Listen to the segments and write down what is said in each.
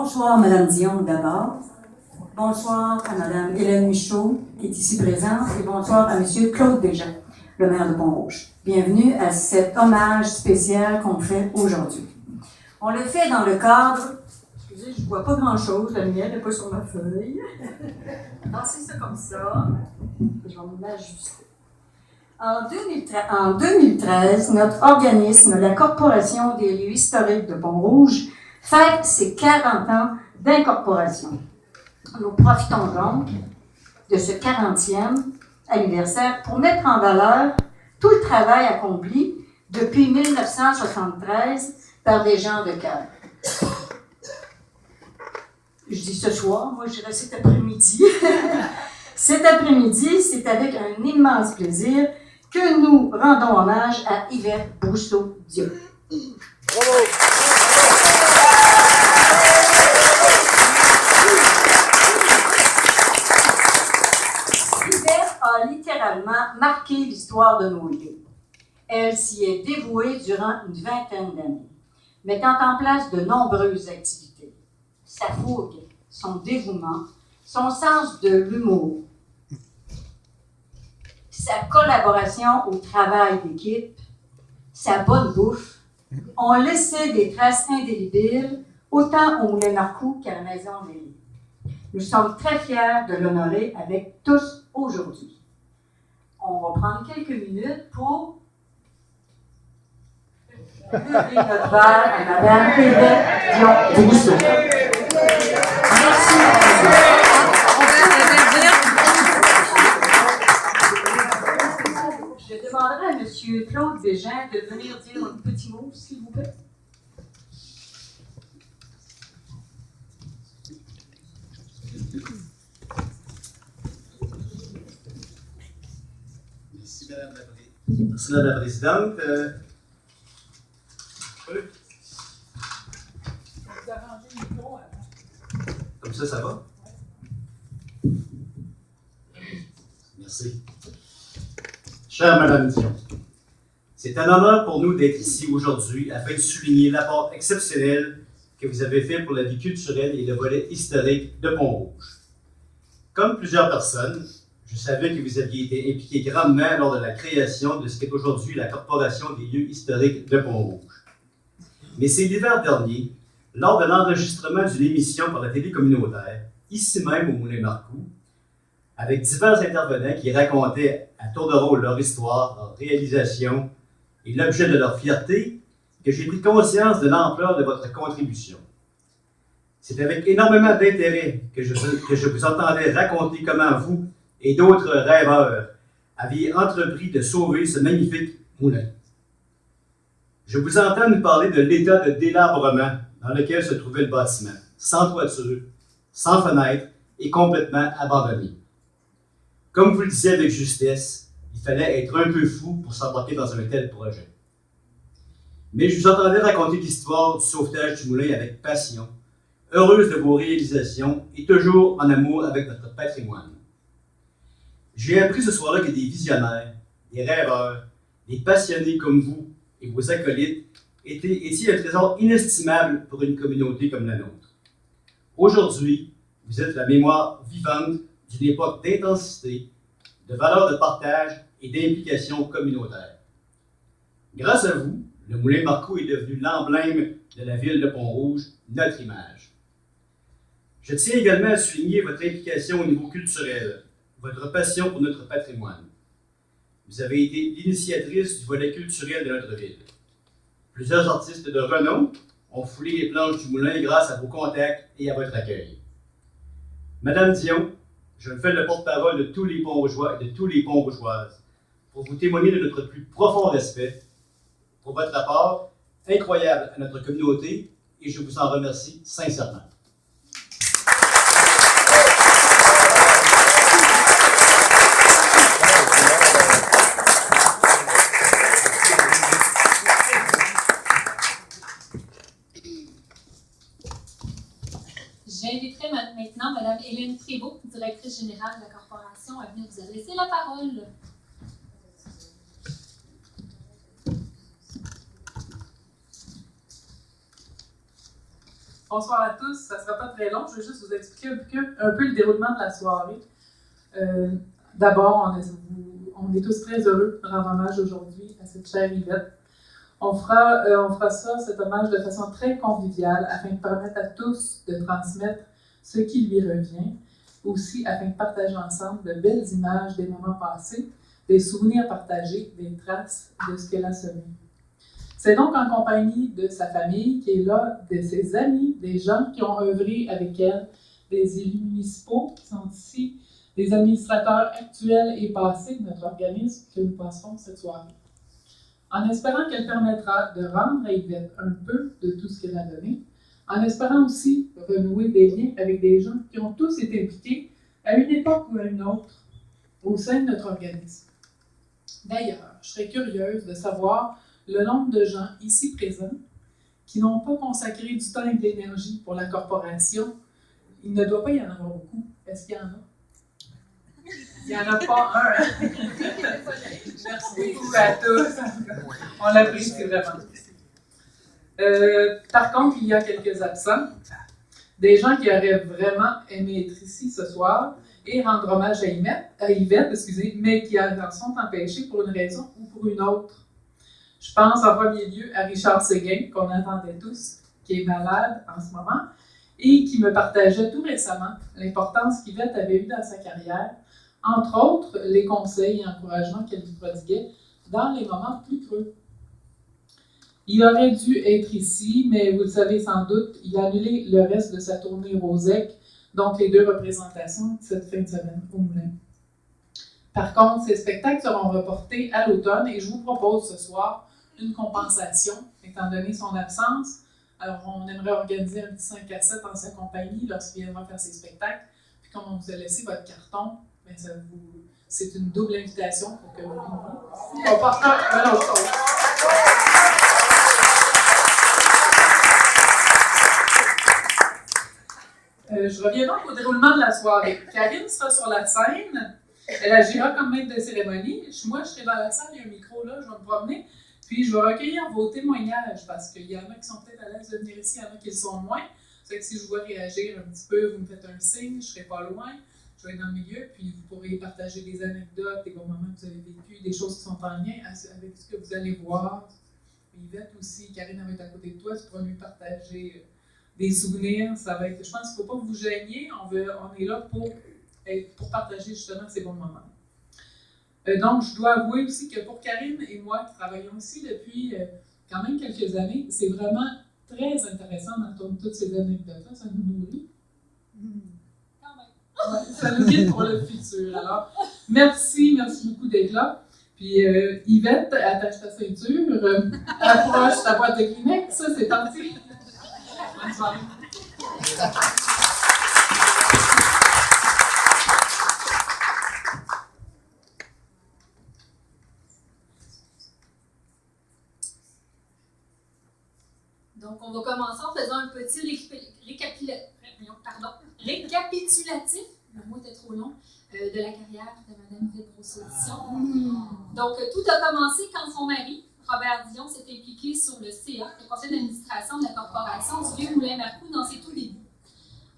Bonsoir, Mme Dion, d'abord. Bonsoir à Mme Hélène Michaud, qui est ici présente, et bonsoir à M. Claude Bégin, le maire de Pont-Rouge. Bienvenue à cet hommage spécial qu'on fait aujourd'hui. On le fait dans le cadre... Excusez, je ne vois pas grand-chose, la lumière n'est pas sur ma feuille. Lancez ça comme ça. Je vais m'ajuster. En 2013, notre organisme, la Corporation des lieux historiques de Pont-Rouge, fête ses 40 ans d'incorporation. Nous profitons donc de ce 40e anniversaire pour mettre en valeur tout le travail accompli depuis 1973 par des gens de cœur. Je dis ce soir, moi je dirais cet après-midi. Cet après-midi, c'est avec un immense plaisir que nous rendons hommage à Yvette Brousseau-Diop. Bravo! Yvette a littéralement marqué l'histoire de nos lieux. Elle s'y est dévouée durant une vingtaine d'années, mettant en place de nombreuses activités. Sa fougue, son dévouement, son sens de l'humour, sa collaboration au travail d'équipe, sa bonne bouffe, ont laissé des traces indélébiles, autant au Moulin Marcoux qu'à la Maison des Livres. Nous sommes très fiers de l'honorer avec tous aujourd'hui. On va prendre quelques minutes pour lever notre verre à Mme Yvette Dion-Brousseau. Merci. Je demanderai à M. Claude Bégin de venir dire un petit mot, s'il vous plaît. Merci, Madame la Présidente. Vous arrangez le micro avant. Comme ça va? Merci. Chère Madame Dion, c'est un honneur pour nous d'être ici aujourd'hui afin de souligner l'apport exceptionnel que vous avez fait pour la vie culturelle et le volet historique de Pont-Rouge. Comme plusieurs personnes, je savais que vous aviez été impliqué grandement lors de la création de ce qu'est aujourd'hui la Corporation des lieux historiques de Pont-Rouge. Mais c'est l'hiver dernier, lors de l'enregistrement d'une émission par la télé communautaire, ici même au Moulin Marcoux, avec divers intervenants qui racontaient à tour de rôle leur histoire, leur réalisation et l'objet de leur fierté, que j'ai pris conscience de l'ampleur de votre contribution. C'est avec énormément d'intérêt que je vous entendais raconter comment vous et d'autres rêveurs aviez entrepris de sauver ce magnifique moulin. Je vous entends nous parler de l'état de délabrement dans lequel se trouvait le bâtiment, sans toiture, sans fenêtre et complètement abandonné. Comme vous le disiez avec justesse, il fallait être un peu fou pour s'embarquer dans un tel projet. Mais je vous entendais raconter l'histoire du sauvetage du moulin avec passion, heureuse de vos réalisations et toujours en amour avec notre patrimoine. J'ai appris ce soir-là que des visionnaires, des rêveurs, des passionnés comme vous et vos acolytes étiez un trésor inestimable pour une communauté comme la nôtre. Aujourd'hui, vous êtes la mémoire vivante d'une époque d'intensité, de valeurs de partage et d'implication communautaire. Grâce à vous, le Moulin Marcoux est devenu l'emblème de la ville de Pont-Rouge, notre image. Je tiens également à souligner votre implication au niveau culturel, votre passion pour notre patrimoine. Vous avez été l'initiatrice du volet culturel de notre ville. Plusieurs artistes de renom ont foulé les planches du moulin grâce à vos contacts et à votre accueil. Madame Dion, je me fais le porte-parole de tous les Pont-Rougeois et de tous les Pont-Rougeoises pour vous témoigner de notre plus profond respect pour votre apport incroyable à notre communauté et je vous en remercie sincèrement. J'inviterai maintenant Mme Hélène Prévost, directrice générale de la Corporation, à venir vous adresser la parole. Bonsoir à tous, ça ne sera pas très long, je vais juste vous expliquer un peu le déroulement de la soirée. D'abord, on est tous très heureux de rendre hommage aujourd'hui à cette chère Yvette. On fera cet hommage de façon très conviviale afin de permettre à tous de transmettre ce qui lui revient, aussi afin de partager ensemble de belles images des moments passés, des souvenirs partagés, des traces de ce qu'elle a semé. C'est donc en compagnie de sa famille qui est là, de ses amis, des gens qui ont œuvré avec elle, des élus municipaux qui sont ici, des administrateurs actuels et passés de notre organisme que nous passerons cette soirée. En espérant qu'elle permettra de rendre à Yvette un peu de tout ce qu'elle a donné, en espérant aussi renouer des liens avec des gens qui ont tous été impliqués à une époque ou à une autre au sein de notre organisme. D'ailleurs, je serais curieuse de savoir le nombre de gens ici présents qui n'ont pas consacré du temps et de l'énergie pour la corporation. Il ne doit pas y en avoir beaucoup. Est-ce qu'il y en a? Il n'y en a pas un. Merci beaucoup à tous. On l'apprécie vraiment. Par contre, il y a quelques absents. Des gens qui auraient vraiment aimé être ici ce soir et rendre hommage à Yvette, mais qui en sont empêchés pour une raison ou pour une autre. Je pense en premier lieu à Richard Séguin, qu'on attendait tous, qui est malade en ce moment, et qui me partageait tout récemment l'importance qu'Yvette avait eue dans sa carrière, entre autres les conseils et encouragements qu'elle lui prodiguait dans les moments plus creux. Il aurait dû être ici, mais vous le savez sans doute, il a annulé le reste de sa tournée Rosec, donc les 2 représentations de cette fin de semaine au Moulin. Par contre, ces spectacles seront reportés à l'automne et je vous propose ce soir une compensation, étant donné son absence. Alors, on aimerait organiser un petit 5 à 7 en sa compagnie lorsqu'il viendra faire ses spectacles. Puis comme on vous a laissé votre carton, bien, c'est une double invitation pour que vous veniez. On partira un autre chose. Je reviens donc au déroulement de la soirée. Karine sera sur la scène. Elle agira comme maître de cérémonie. Moi, je serai dans la salle, il y a un micro là, je vais me promener. Puis, je vais recueillir vos témoignages parce qu'il y en a qui sont peut-être à l'aise de venir ici, il y en a qui le sont moins. C'est que si je vois réagir un petit peu, vous me faites un signe, je ne serai pas loin, je vais être dans le milieu, puis vous pourrez partager des anecdotes, des bons moments que vous avez vécus, des choses qui sont en lien avec ce que vous allez voir. Yvette aussi, Karine va être à côté de toi, tu pourras lui partager des souvenirs. Ça va être, je pense qu'il ne faut pas vous gêner, on est là pour partager justement ces bons moments. Donc, je dois avouer aussi que pour Karine et moi, qui travaillons ici depuis quand même quelques années, c'est vraiment très intéressant d'entendre toutes ces anecdotes-là. Ça nous nourrit. Ouais, ça nous guide pour le futur. Alors, merci beaucoup d'être là. Puis, Yvette, attache ta ceinture, approche ta boîte de Kleenex, c'est parti. Bonne soirée. Donc, on va commencer en faisant un petit récapitulatif, le mot était trop long, de la carrière de Mme Yvette Brousseau-Dion. Donc, tout a commencé quand son mari, Robert Dion, s'est impliqué sur le CA, le conseil d'administration de la corporation du Vieux-Moulin-Mercoux, dans ses tout débuts.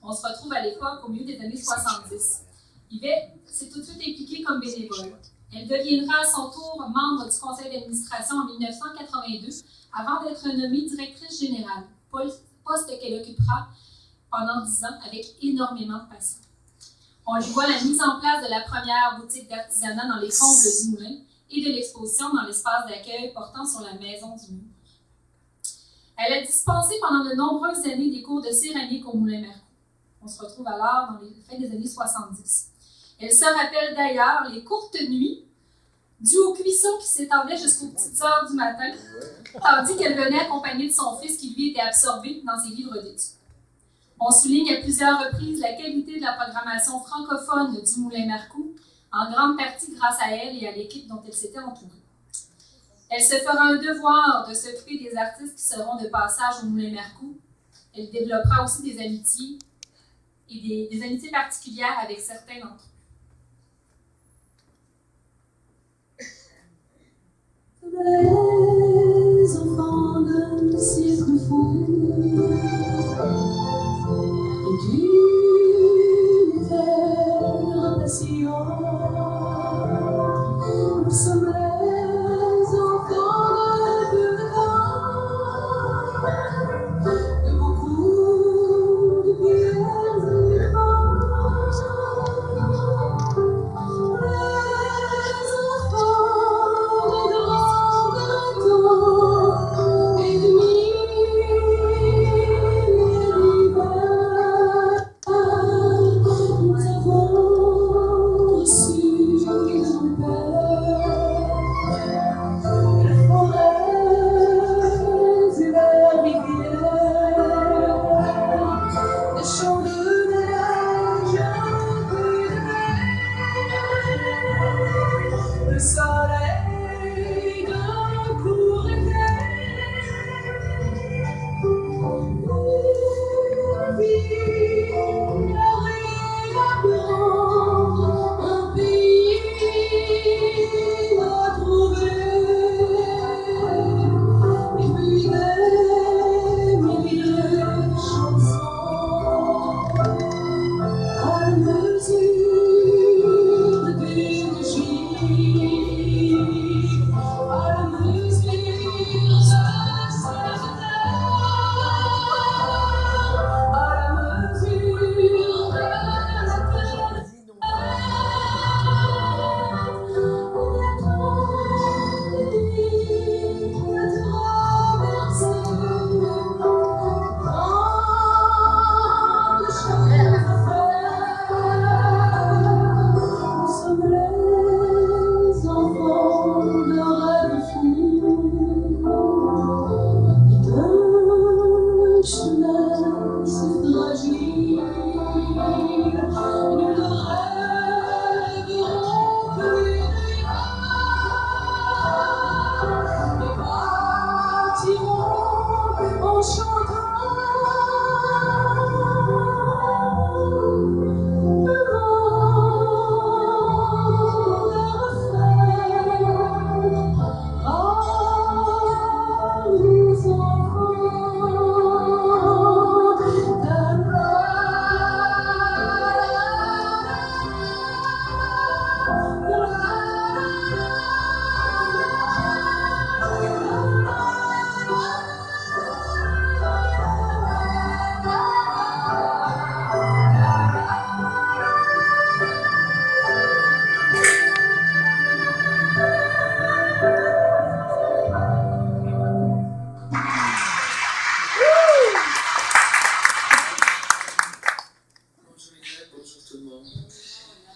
On se retrouve à l'époque au milieu des années 70. Yvette s'est tout de suite impliquée comme bénévole. Elle deviendra à son tour membre du conseil d'administration en 1982, avant d'être nommée directrice générale, poste qu'elle occupera pendant 10 ans avec énormément de passion. On lui voit la mise en place de la première boutique d'artisanat dans les combles du Moulin et de l'exposition dans l'espace d'accueil portant sur la maison du Moulin. Elle a dispensé pendant de nombreuses années des cours de céramique au Moulin-Mercoux. On se retrouve alors dans les fins des années 70. Elle se rappelle d'ailleurs les courtes nuits dues aux cuissons qui s'étendaient jusqu'aux petites heures du matin, tandis qu'elle venait accompagnée de son fils qui, lui, était absorbé dans ses livres d'études. On souligne à plusieurs reprises la qualité de la programmation francophone du Moulin-Mercoux, en grande partie grâce à elle et à l'équipe dont elle s'était entourée. Elle se fera un devoir de s'occuper des artistes qui seront de passage au Moulin-Mercoux. Elle développera aussi des amitiés et des amitiés particulières avec certains d'entre eux. Les enfants d'un siècle fou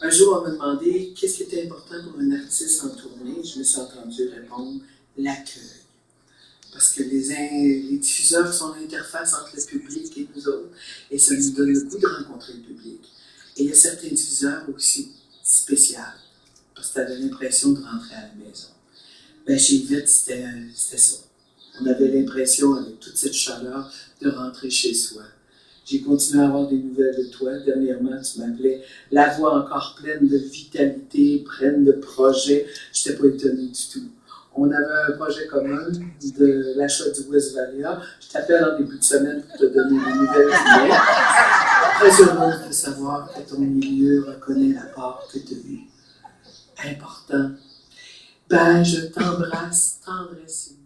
Un jour, on m'a demandé qu'est-ce qui était important pour un artiste en tournée. Je me suis entendu répondre l'accueil. Parce que les diffuseurs sont l'interface entre le public et nous autres, et ça nous donne le goût de rencontrer le public. Et il y a certains diffuseurs aussi spéciaux, parce que tu avais l'impression de rentrer à la maison. Ben, chez Yvette, c'était ça. On avait l'impression, avec toute cette chaleur, de rentrer chez soi. J'ai continué à avoir des nouvelles de toi. Dernièrement, tu m'appelais la voix encore pleine de vitalité, pleine de projets. Je n'étais pas étonnée du tout. On avait un projet commun de l'achat du Westphalia. Je t'appelle en début de semaine pour te donner des nouvelles d'hier. Très heureuse de savoir que ton milieu reconnaît la part que tu as eue. Important. Ben, je t'embrasse tendressément.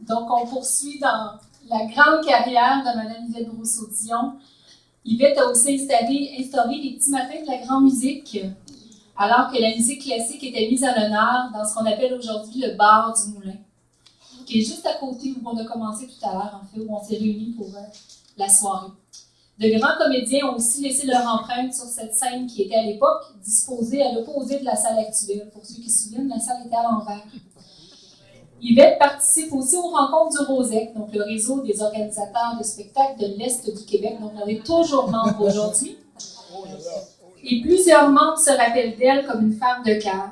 Donc, on poursuit dans la grande carrière de Mme Yvette Brousseau-Dion. Yvette a aussi instauré les petits matins de la grande musique, alors que la musique classique était mise à l'honneur dans ce qu'on appelle aujourd'hui le bar du Moulin, qui est juste à côté où on a commencé tout à l'heure, en fait, où on s'est réunis pour la soirée. De grands comédiens ont aussi laissé leur empreinte sur cette scène qui était à l'époque disposée à l'opposé de la salle actuelle. Pour ceux qui se souviennent, la salle était à l'envers. Yvette participe aussi aux rencontres du ROSEC, donc le réseau des organisateurs de spectacles de l'Est du Québec, dont on est toujours membre aujourd'hui. Et plusieurs membres se rappellent d'elle comme une femme de cœur.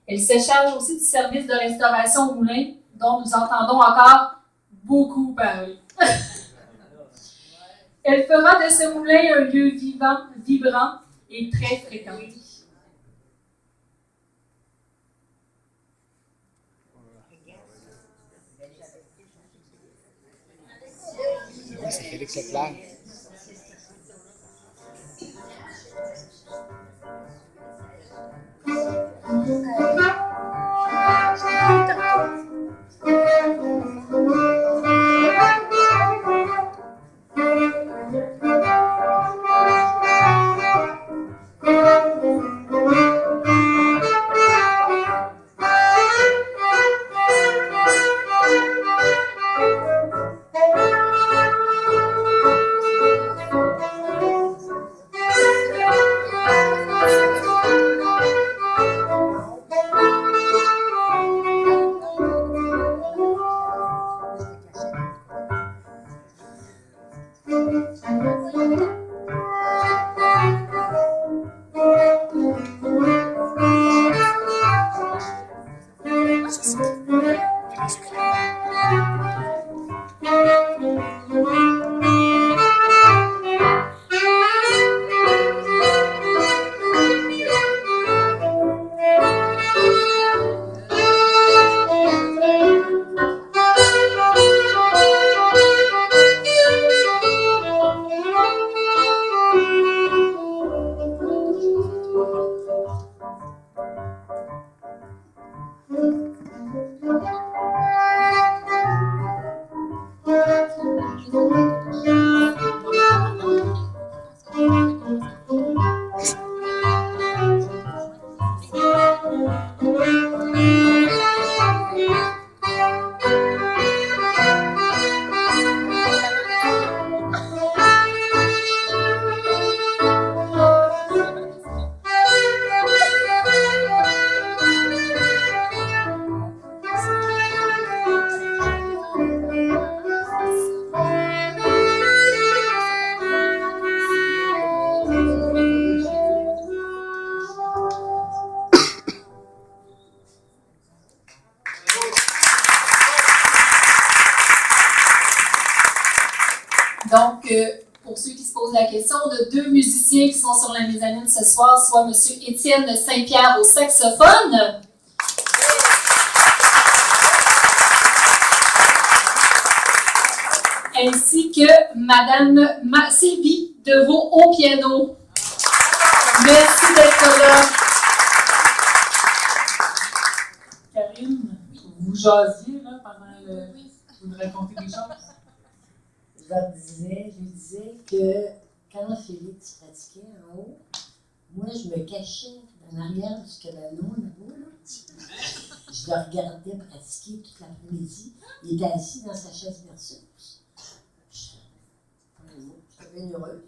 Elle se charge aussi du service de restauration au moulin, dont nous entendons encore beaucoup parler. Elle fera de ce moulin un lieu vivant, vibrant et très fréquenté. C'est Félix Leclerc. Donc, pour ceux qui se posent la question, on a deux musiciens qui sont sur la mezzanine ce soir, soit M. Étienne Saint-Pierre au saxophone, ainsi que Mme Sylvie Deveau au piano. Merci d'être là. Karine, vous jasiez là, pendant le... Vous me racontez des choses? Je disais que quand Félix pratiquait en haut, moi je me cachais en arrière du cabanon là-bas. Là. Je le regardais pratiquer toute l'après-midi. Il était assis dans sa chaise berceuse. J'étais bien heureuse.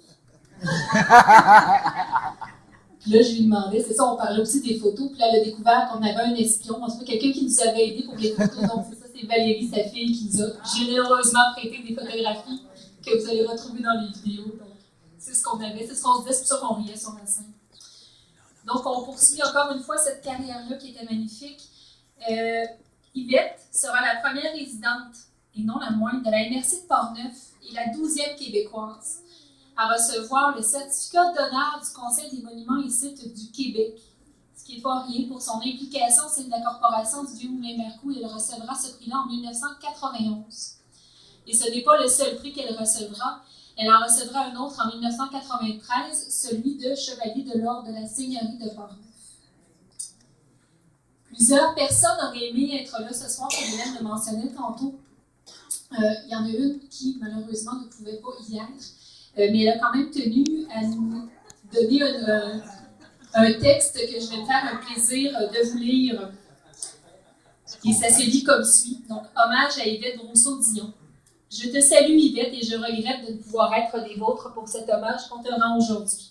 Puis là, je lui demandais, c'est ça, on parlait aussi des photos, puis là, elle a découvert qu'on avait un espion, en tout cas, quelqu'un qui nous avait aidé pour les photos, donc c'est ça, c'est Valérie, sa fille, qui nous a généreusement prêté des photographies que vous allez retrouver dans les vidéos. Donc, c'est ce qu'on avait, c'est ce qu'on se disait, c'est pour ça qu'on riait sur la scène. Donc, on poursuit encore une fois cette carrière-là qui était magnifique. Yvette sera la première résidente, et non la moindre, de la MRC de Portneuf et la 12e québécoise à recevoir le certificat d'honneur du Conseil des monuments et sites du Québec, ce qui n'est pas rien pour son implication au sein de la corporation du Vieux-Moulin-Mercou. Elle recevra ce prix-là en 1991. Et ce n'est pas le seul prix qu'elle recevra. Elle en recevra un autre en 1993, celui de Chevalier de l'Ordre de la Seigneurie de Portneuf. Plusieurs personnes auraient aimé être là ce soir, comme Hélène le mentionnait tantôt. Il y en a une qui, malheureusement, ne pouvait pas y être. Mais elle a quand même tenu à nous donner un texte que je vais me faire un plaisir de vous lire. Et ça se lit comme suit. Donc, hommage à Yvette Brousseau-Dion. Je te salue, Yvette, et je regrette de ne pouvoir être des vôtres pour cet hommage qu'on te rend aujourd'hui.